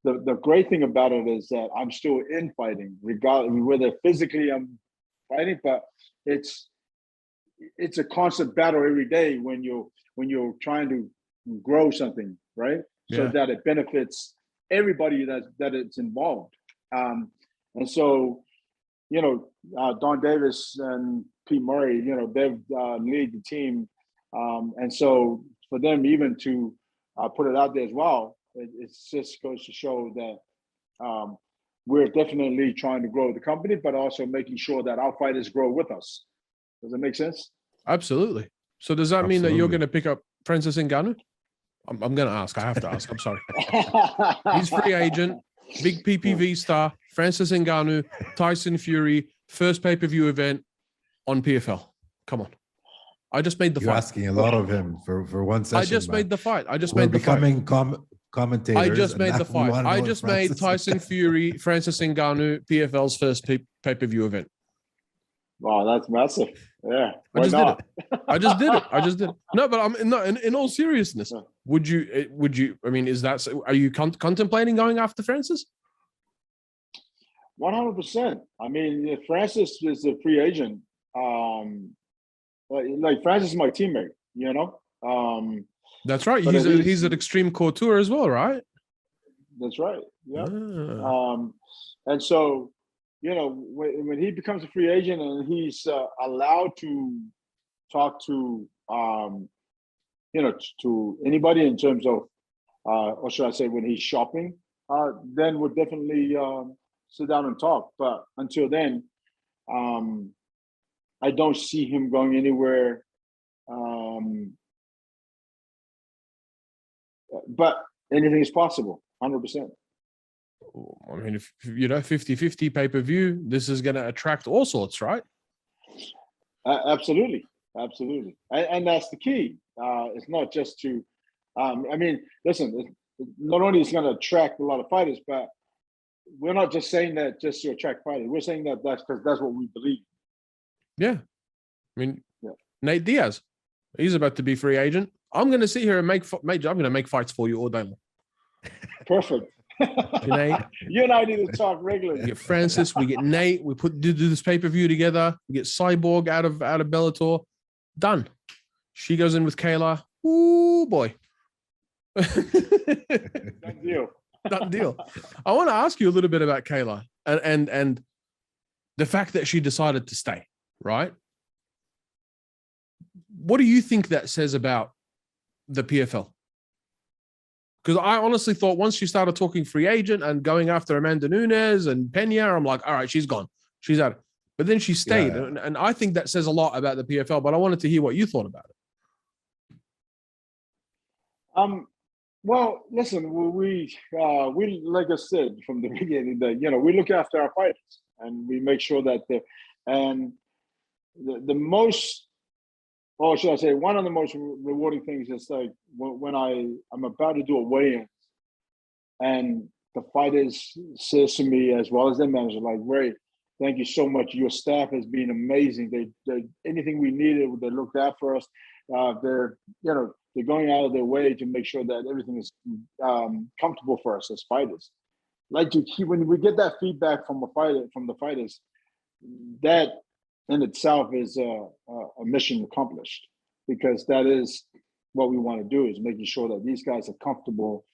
the great thing about it is that I'm still in fighting, regardless whether physically I'm fighting, but it's a constant battle every day when you're trying to grow something, right? So Yeah. that it benefits everybody that it's involved. And so, Don Davis and Pete Murray, they've lead the team. And so for them even to put it out there as well, it just goes to show that we're definitely trying to grow the company, but also making sure that our fighters grow with us. Does that make sense? Absolutely. So does that mean that you're Absolutely. going to pick up Francis Ngannou? I'm going to ask. I have to ask. I'm sorry. He's free agent, big PPV star, Francis Ngannou, Tyson Fury, first pay-per-view event on PFL. Come on. I just made the You're fight. asking a lot of him for one session. I just man. made the fight. I just We're made the fight. becoming commentators. I just and made now the we fight. wanna know I if just made Francis- Tyson Fury, Francis Ngannou, PFL's first pay-per-view event. Wow, that's massive. Yeah. I just did it. I just did it. I just did it. No, but I'm not. In all seriousness, would you? I mean, is that? Are you contemplating going after Francis? 100%. I mean, if Francis is a free agent, like Francis is my teammate, That's right. But He's an extreme couture as well, right? That's right. Yeah. Ah. And so, when he becomes a free agent and he's allowed to talk to, to anybody in terms of, or should I say, when he's shopping, then we'll definitely sit down and talk. But until then, I don't see him going anywhere. But anything is possible, 100%. I mean, if 50-50 pay-per-view, this is going to attract all sorts, right? Absolutely. And that's the key. It's not just to, I mean, listen, not only is it going to attract a lot of fighters, but we're not just saying that just to attract fighters. We're saying that that's because that's what we believe. Yeah. I mean, Nate Diaz, he's about to be free agent. I'm going to sit here and I'm going to make fights for you all day long. Perfect. Nate, you and I need to talk regularly. We get Francis, we get Nate, we do this pay-per-view together, we get Cyborg out of Bellator. Done. She goes in with Kayla. Ooh, boy. Done deal. Done deal. I want to ask you a little bit about Kayla and the fact that she decided to stay, right? What do you think that says about the PFL? Because I honestly thought once you started talking free agent and going after Amanda Nunes and Pena, I'm like, all right, she's gone. She's out. But then she stayed. Yeah. And I think that says a lot about the PFL, but I wanted to hear what you thought about it. Well, listen, we like I said from the beginning that we look after our fighters and we make sure that the most, or should I say, one of the most rewarding things is like when I'm about to do a weigh-in and the fighters says to me as well as their manager, like, Ray, thank you so much. Your staff has been amazing. They anything we needed, they looked after us. They're going out of their way to make sure that everything is comfortable for us as fighters. Like when we get that feedback from the fighters, that in itself is a mission accomplished, because that is what we want to do, is making sure that these guys are comfortable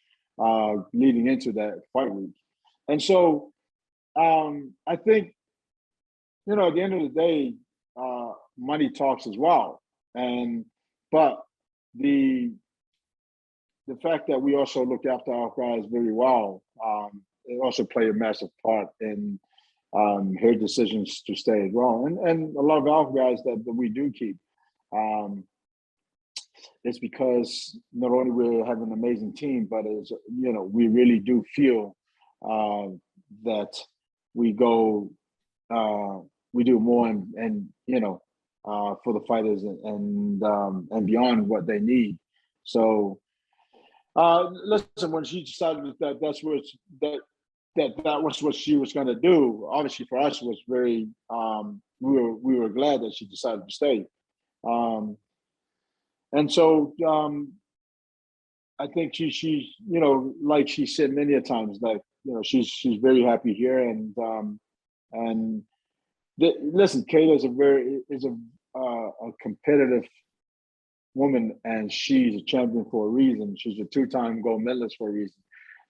leading into that fight week. And so I think, at the end of the day, money talks as well. But the fact that we also look after our guys very well, it also played a massive part in her decisions to stay as well. And a lot of our guys that we do keep, it's because not only we have an amazing team, but we really do feel that we go we do more and for the fighters and beyond what they need. So listen, when she decided that that was what she was going to do, obviously for us was very we were glad that she decided to stay. And so I think she like she said many a times that she's very happy here and listen, Kayla is a competitive woman, and she's a champion for a reason. She's a two-time gold medalist for a reason.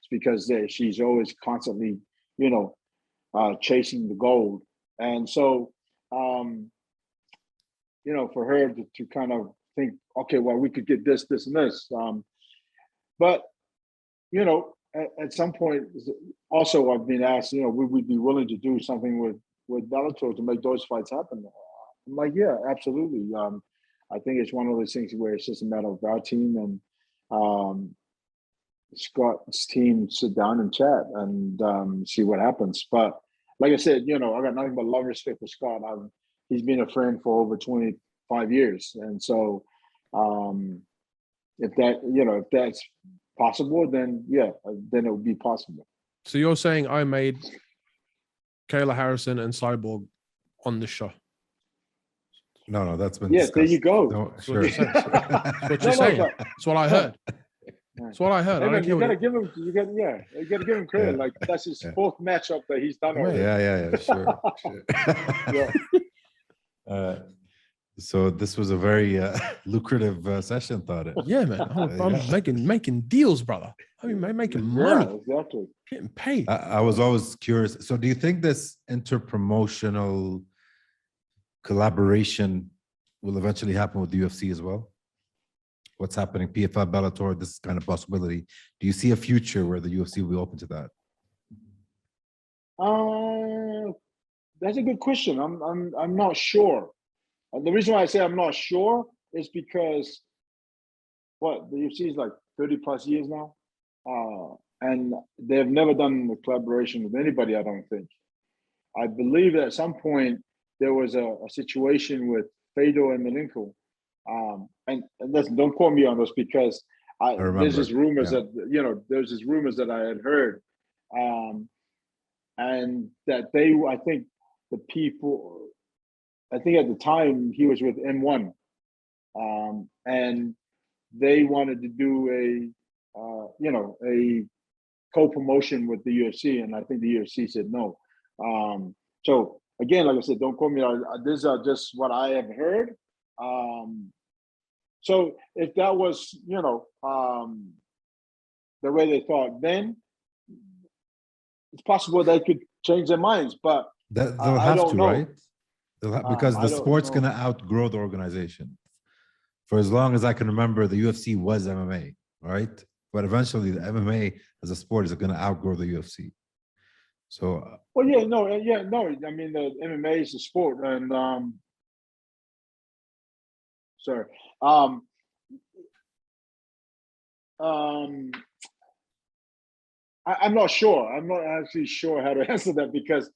It's because she's always constantly, chasing the gold. And so, for her to kind of think, okay, well, we could get this, this, and this. But, at some point, also I've been asked, would we be willing to do something with Bellator to make those fights happen? I'm like, yeah, absolutely. I think it's one of those things where it's just a matter of our team and Scott's team sit down and chat and see what happens. But like I said, I got nothing but love respect for Scott. He's been a friend for over 25 years. And so if that's possible, then yeah, then it would be possible. So you're saying I made Kayla Harrison and Cyborg on the show? No, that's been discussed. There you go. No, That's sure. That's what you're saying. That's what I heard. That's what I heard. Hey, I man, don't care you gotta give him credit. Yeah. Like that's his fourth matchup that he's done already. Yeah, sure. Yeah. So this was a very lucrative session, thought it. Yeah, man. I'm making deals, brother. I mean, making money. Yeah, exactly. Getting paid. I was always curious. So do you think this interpromotional collaboration will eventually happen with the UFC as well? What's happening, PFL, Bellator, this kind of possibility. Do you see a future where the UFC will be open to that? That's a good question. I'm not sure. The reason why I say I'm not sure is because the UFC is like 30 plus years now. And they've never done a collaboration with anybody, I don't think. I believe that at some point there was a situation with Fedor and Malenko. And listen, don't quote me on this because there's just rumors that there's just rumors that I had heard, and that I think the people, I think at the time he was with M1, and they wanted to do a co-promotion with the UFC, and I think the UFC said no. So again, like I said, don't quote me. These are just what I have heard. So if that was, the way they thought then, it's possible they could change their minds, but they'll have to, right? Because the sport's going to outgrow the organization. For as long as I can remember, the UFC was MMA, right? But eventually the MMA as a sport is going to outgrow the UFC. So, well, no. I mean, the MMA is a sport, and sorry. I'm not sure. I'm not actually sure how to answer that because,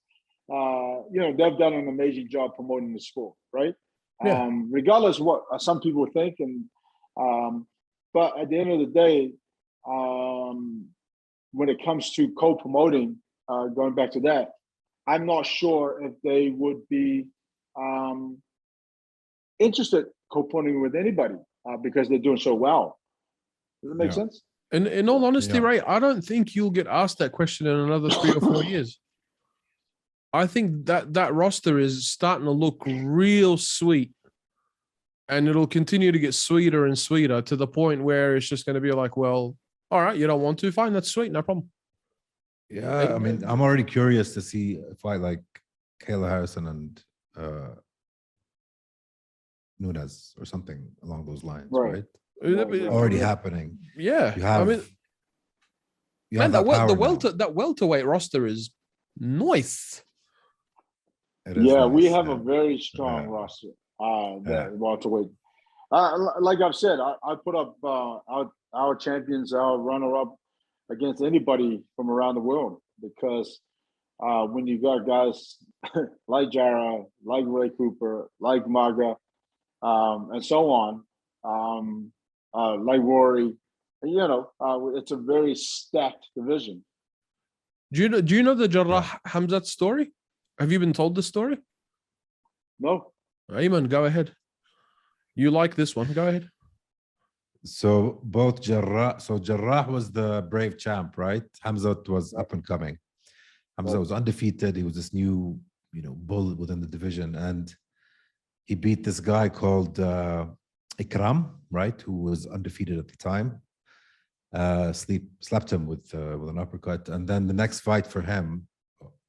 they've done an amazing job promoting the sport, right? Yeah. Regardless of what some people think, and but at the end of the day, when it comes to co-promoting, going back to that, I'm not sure if they would be interested co-promoting with anybody because they're doing so well. Does that make sense? And in all honesty, Ray, I don't think you'll get asked that question in another 3 or 4 years. I think that roster is starting to look real sweet, and it'll continue to get sweeter and sweeter to the point where it's just going to be like, well, all right, you don't want to, fine, that's sweet, no problem. Yeah, I mean, I'm already curious to see a fight like Kayla Harrison and Nunes or something along those lines, right? Already happening. Yeah, you have, I mean, man, that welterweight roster is nice. We have a very strong roster. That welterweight. Like I've said, I put up our champions, our runner-up against anybody from around the world because when you got guys like Jara, like Ray Cooper, like Maga, and so on, like Rory, it's a very stacked division. Do you know the Jarrah Hamzat story? Have you been told the story? No. Ayman, go ahead. You like this one? Go ahead. So both Jarrah was the brave champ, right? Hamzat was up and coming. Hamzat was undefeated. He was this new, bull within the division, and he beat this guy called Ikram, right? Who was undefeated at the time. Slapped him with an uppercut, and then the next fight for him,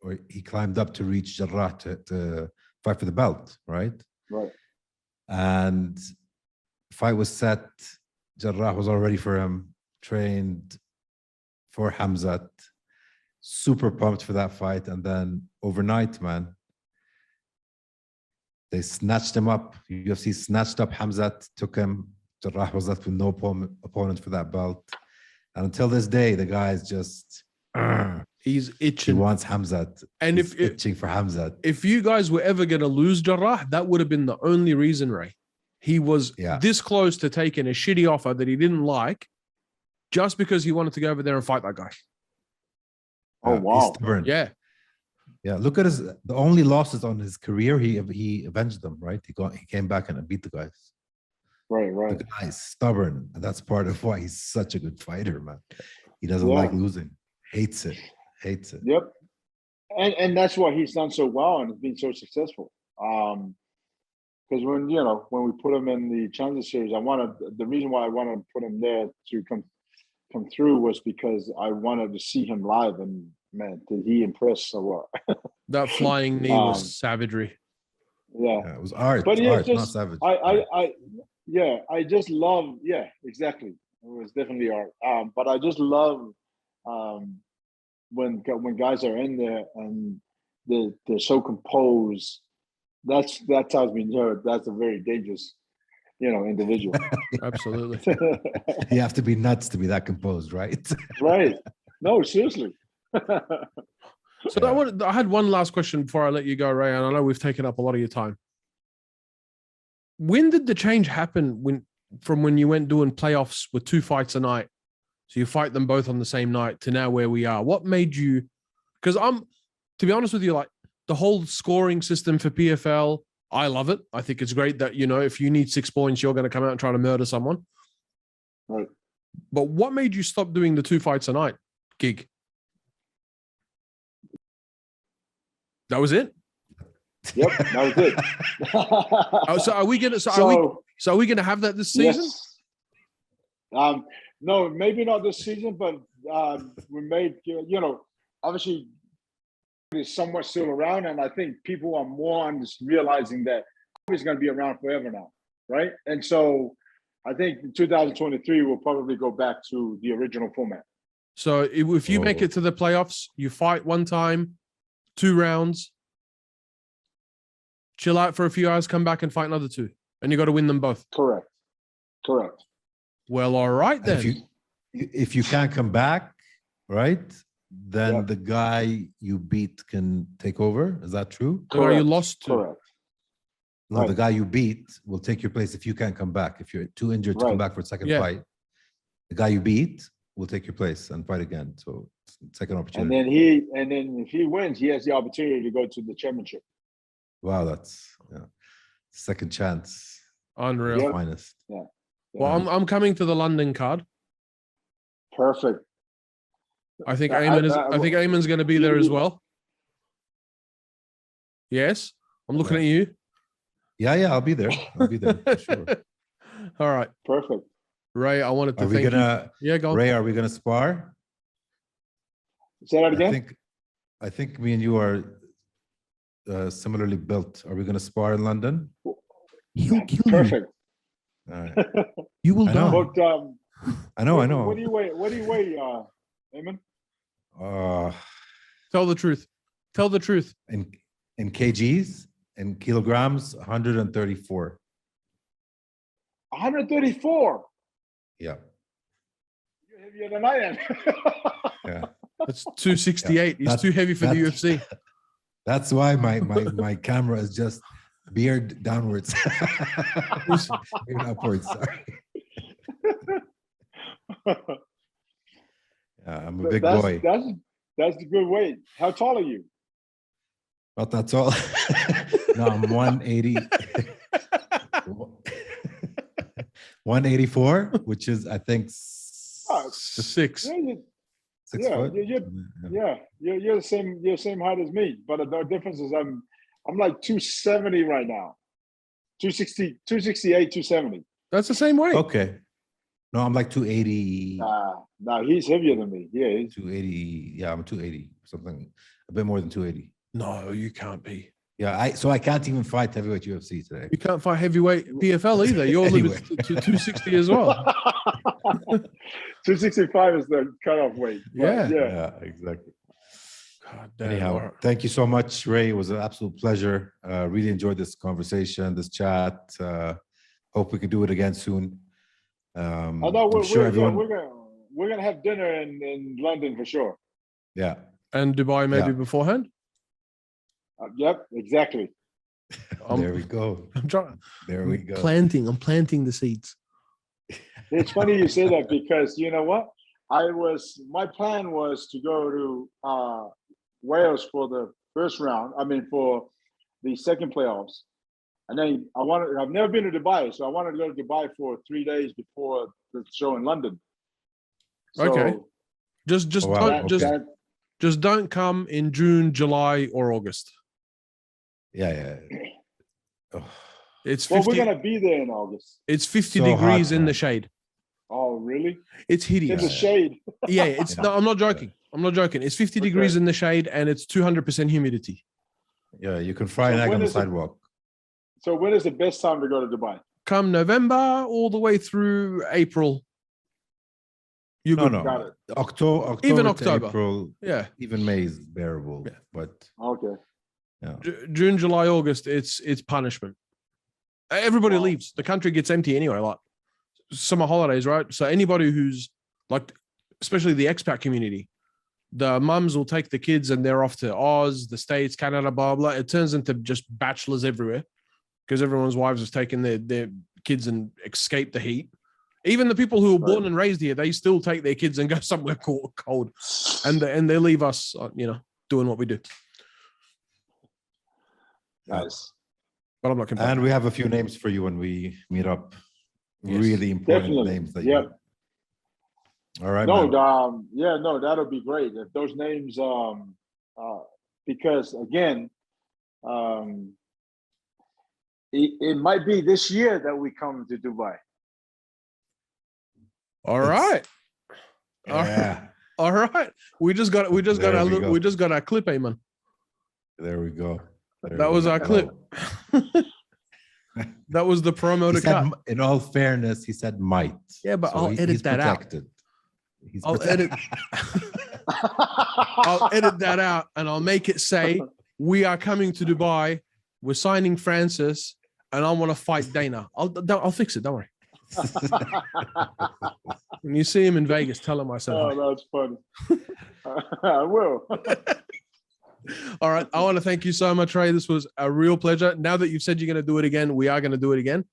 or he climbed up to reach Jarrah to fight for the belt, right? Right. And fight was set. Jarrah was all ready for him, trained for Hamzat, super pumped for that fight, and then overnight, man, they snatched him up. UFC snatched up Hamzat, took him. Jarrah was left with no opponent for that belt. And until this day, the guy is just he's itching. He wants Hamzat. And he's itching for Hamzat. If you guys were ever going to lose Jarrah, that would have been the only reason, Ray. He was this close to taking a shitty offer that he didn't like just because he wanted to go over there and fight that guy. Oh, wow. He's stubborn. Yeah. Yeah, look at the only losses on his career, he avenged them, right? He came back and beat the guys. Right. The guy is stubborn, and that's part of why he's such a good fighter, man. He doesn't like losing, hates it. Yep, and that's why he's done so well and has been so successful. Because when we put him in the Challenger Series, the reason why I wanted to put him there to come through was because I wanted to see him live, and man, did he impress a lot. That flying knee was savagery. Yeah, it was art. But art, just, not savage. I just love. Yeah, exactly. It was definitely art. But I just love when guys are in there and they're so composed. That tells me that's a very dangerous, individual. Absolutely. You have to be nuts to be that composed, right? Right. No, seriously. So I had one last question before I let you go, Ray, and I know we've taken up a lot of your time. When did the change happen from when you went doing playoffs with 2 fights a night? So you fight them both on the same night to now where we are. What made you, because to be honest with you, like the whole scoring system for PFL, I love it. I think it's great that, if you need 6 points, you're going to come out and try to murder someone. Right. But what made you stop doing the 2 fights a night gig? That was it? Yep, that was it. So are we gonna have that this season? Yes. No, maybe not this season, but we made obviously is somewhat still around, and I think people are more on just realizing that it's going to be around forever now, right? And so I think in 2023 we'll probably go back to the original format. So if you make it to the playoffs, you fight one time, 2 rounds, chill out for a few hours, come back and fight another 2, and you got to win them both. Correct. Well, all right then. If you can't come back, right, then the guy you beat can take over. Is that true? The guy you lost to. Correct. No, the guy you beat will take your place if you can't come back. If you're too injured to come back for a second fight, the guy you beat will take your place and fight again. So second opportunity. And then if he wins, he has the opportunity to go to the championship. Wow, that's second chance. Unreal. Finest. Yeah. Well, I'm coming to the London card. Perfect. I think Ayman's going to be there as well. Yes, I'm looking at you. Yeah, I'll be there. For sure. All right. Perfect. Ray, I wanted to thank you. Yeah, go on. Ray, are we gonna spar? Say that again. I think me and you are similarly built. Are we gonna spar in London? He'll kill Perfect. You. All right. You will die. But, I know. What do you weigh? Ayman? Tell the truth. Tell the truth. In kgs, in kilograms, 134. 134. Yeah. You're heavier than I am. Yeah. That's 268. He's too heavy for the UFC. That's why my camera is just beard downwards. Beard upwards. Sorry. I'm a big boy. That's the good weight. How tall are you? Not that tall. No, I'm 180. 184, which is I think Six. Yeah, you're the same. You're the same height as me, but the difference is I'm like 270 right now. 260, 268, 270. That's the same weight. Okay. No, I'm like 280. Nah, he's heavier than me. Yeah, he's 280. Yeah, I'm 280. Something a bit more than 280. No, you can't be. Yeah, so I can't even fight heavyweight UFC today. You can't fight heavyweight PFL either. You're Anyway. limited to 260 as well. 265 is the cutoff weight. Yeah. Exactly. God damn. Anyhow, thank you so much, Ray. It was an absolute pleasure. Really enjoyed this conversation, this chat. Hope we can do it again soon. I know I'm sure everyone. we're gonna have dinner in London for sure. Yeah. And Dubai maybe beforehand? Yep, exactly. There we go. I'm trying. There we go. I'm planting the seeds. It's funny you say that because you know what? My plan was to go to Wales for the first round. I mean, for the second playoffs. And then I've never been to Dubai, so I wanted to go to Dubai for 3 days before the show in London. So Okay. Just just don't come in June, July, or August. Yeah. Oh. It's 50, well, we're gonna be there in August. it's 50 So degrees hot, in man. the shade. Oh, really? It's hideous. In the shade. Yeah, it's no, I'm not joking. I'm not joking. It's 50 degrees in the shade and it's 200% humidity. Yeah, you can fry an egg on the sidewalk. So when is the best time to go to Dubai? Come November all the way through April. You No. Got it. October, Even to October. April, Yeah. even May is bearable. Yeah. But Okay. yeah. June, July, August, it's punishment. Everybody Wow. leaves. The country gets empty anyway, like summer holidays, right? So anybody who's like, especially the expat community, the mums will take the kids and they're off to Oz, the States, Canada, blah, blah. It turns into just bachelors everywhere because everyone's wives has taken their kids and escaped the heat. Even the people who were born and raised here, they still take their kids and go somewhere cold. And they leave us, doing what we do. Nice. But I'm not complaining. And we have a few names for you when we meet up. Yes. Really important Definitely. names. That Yeah. All right. No, man. that'll be great. If those names, because again, it might be this year that we come to Dubai. All right. Yeah. All right. We just got our clip, Eamon. There we go. That was our clip. That was the promo to cut. In all fairness, he said might. Yeah, but I'll edit he's that protected. I'll edit that out and I'll make it say, we are coming to Dubai. We're signing Francis and I want to fight Dana. I'll fix it. Don't worry. When you see him in Vegas, tell him I said hi. Oh, that's funny. I will. All right. I want to thank you so much, Ray. This was a real pleasure. Now that you've said you're going to do it again, we are going to do it again.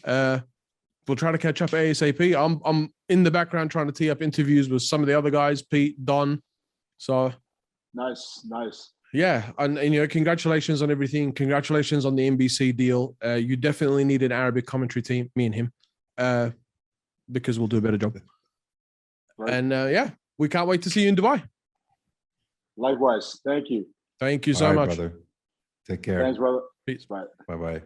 We'll try to catch up ASAP. I'm in the background trying to tee up interviews with some of the other guys, Pete, Don. So Nice. yeah, and congratulations on everything. Congratulations on the NBC deal. You definitely need an Arabic commentary team, me and him, because we'll do a better job. Right. And we can't wait to see you in Dubai. Likewise. Thank you. Thank you so All right, much. brother. Take care. Thanks, brother. Peace. Bye. Bye-bye.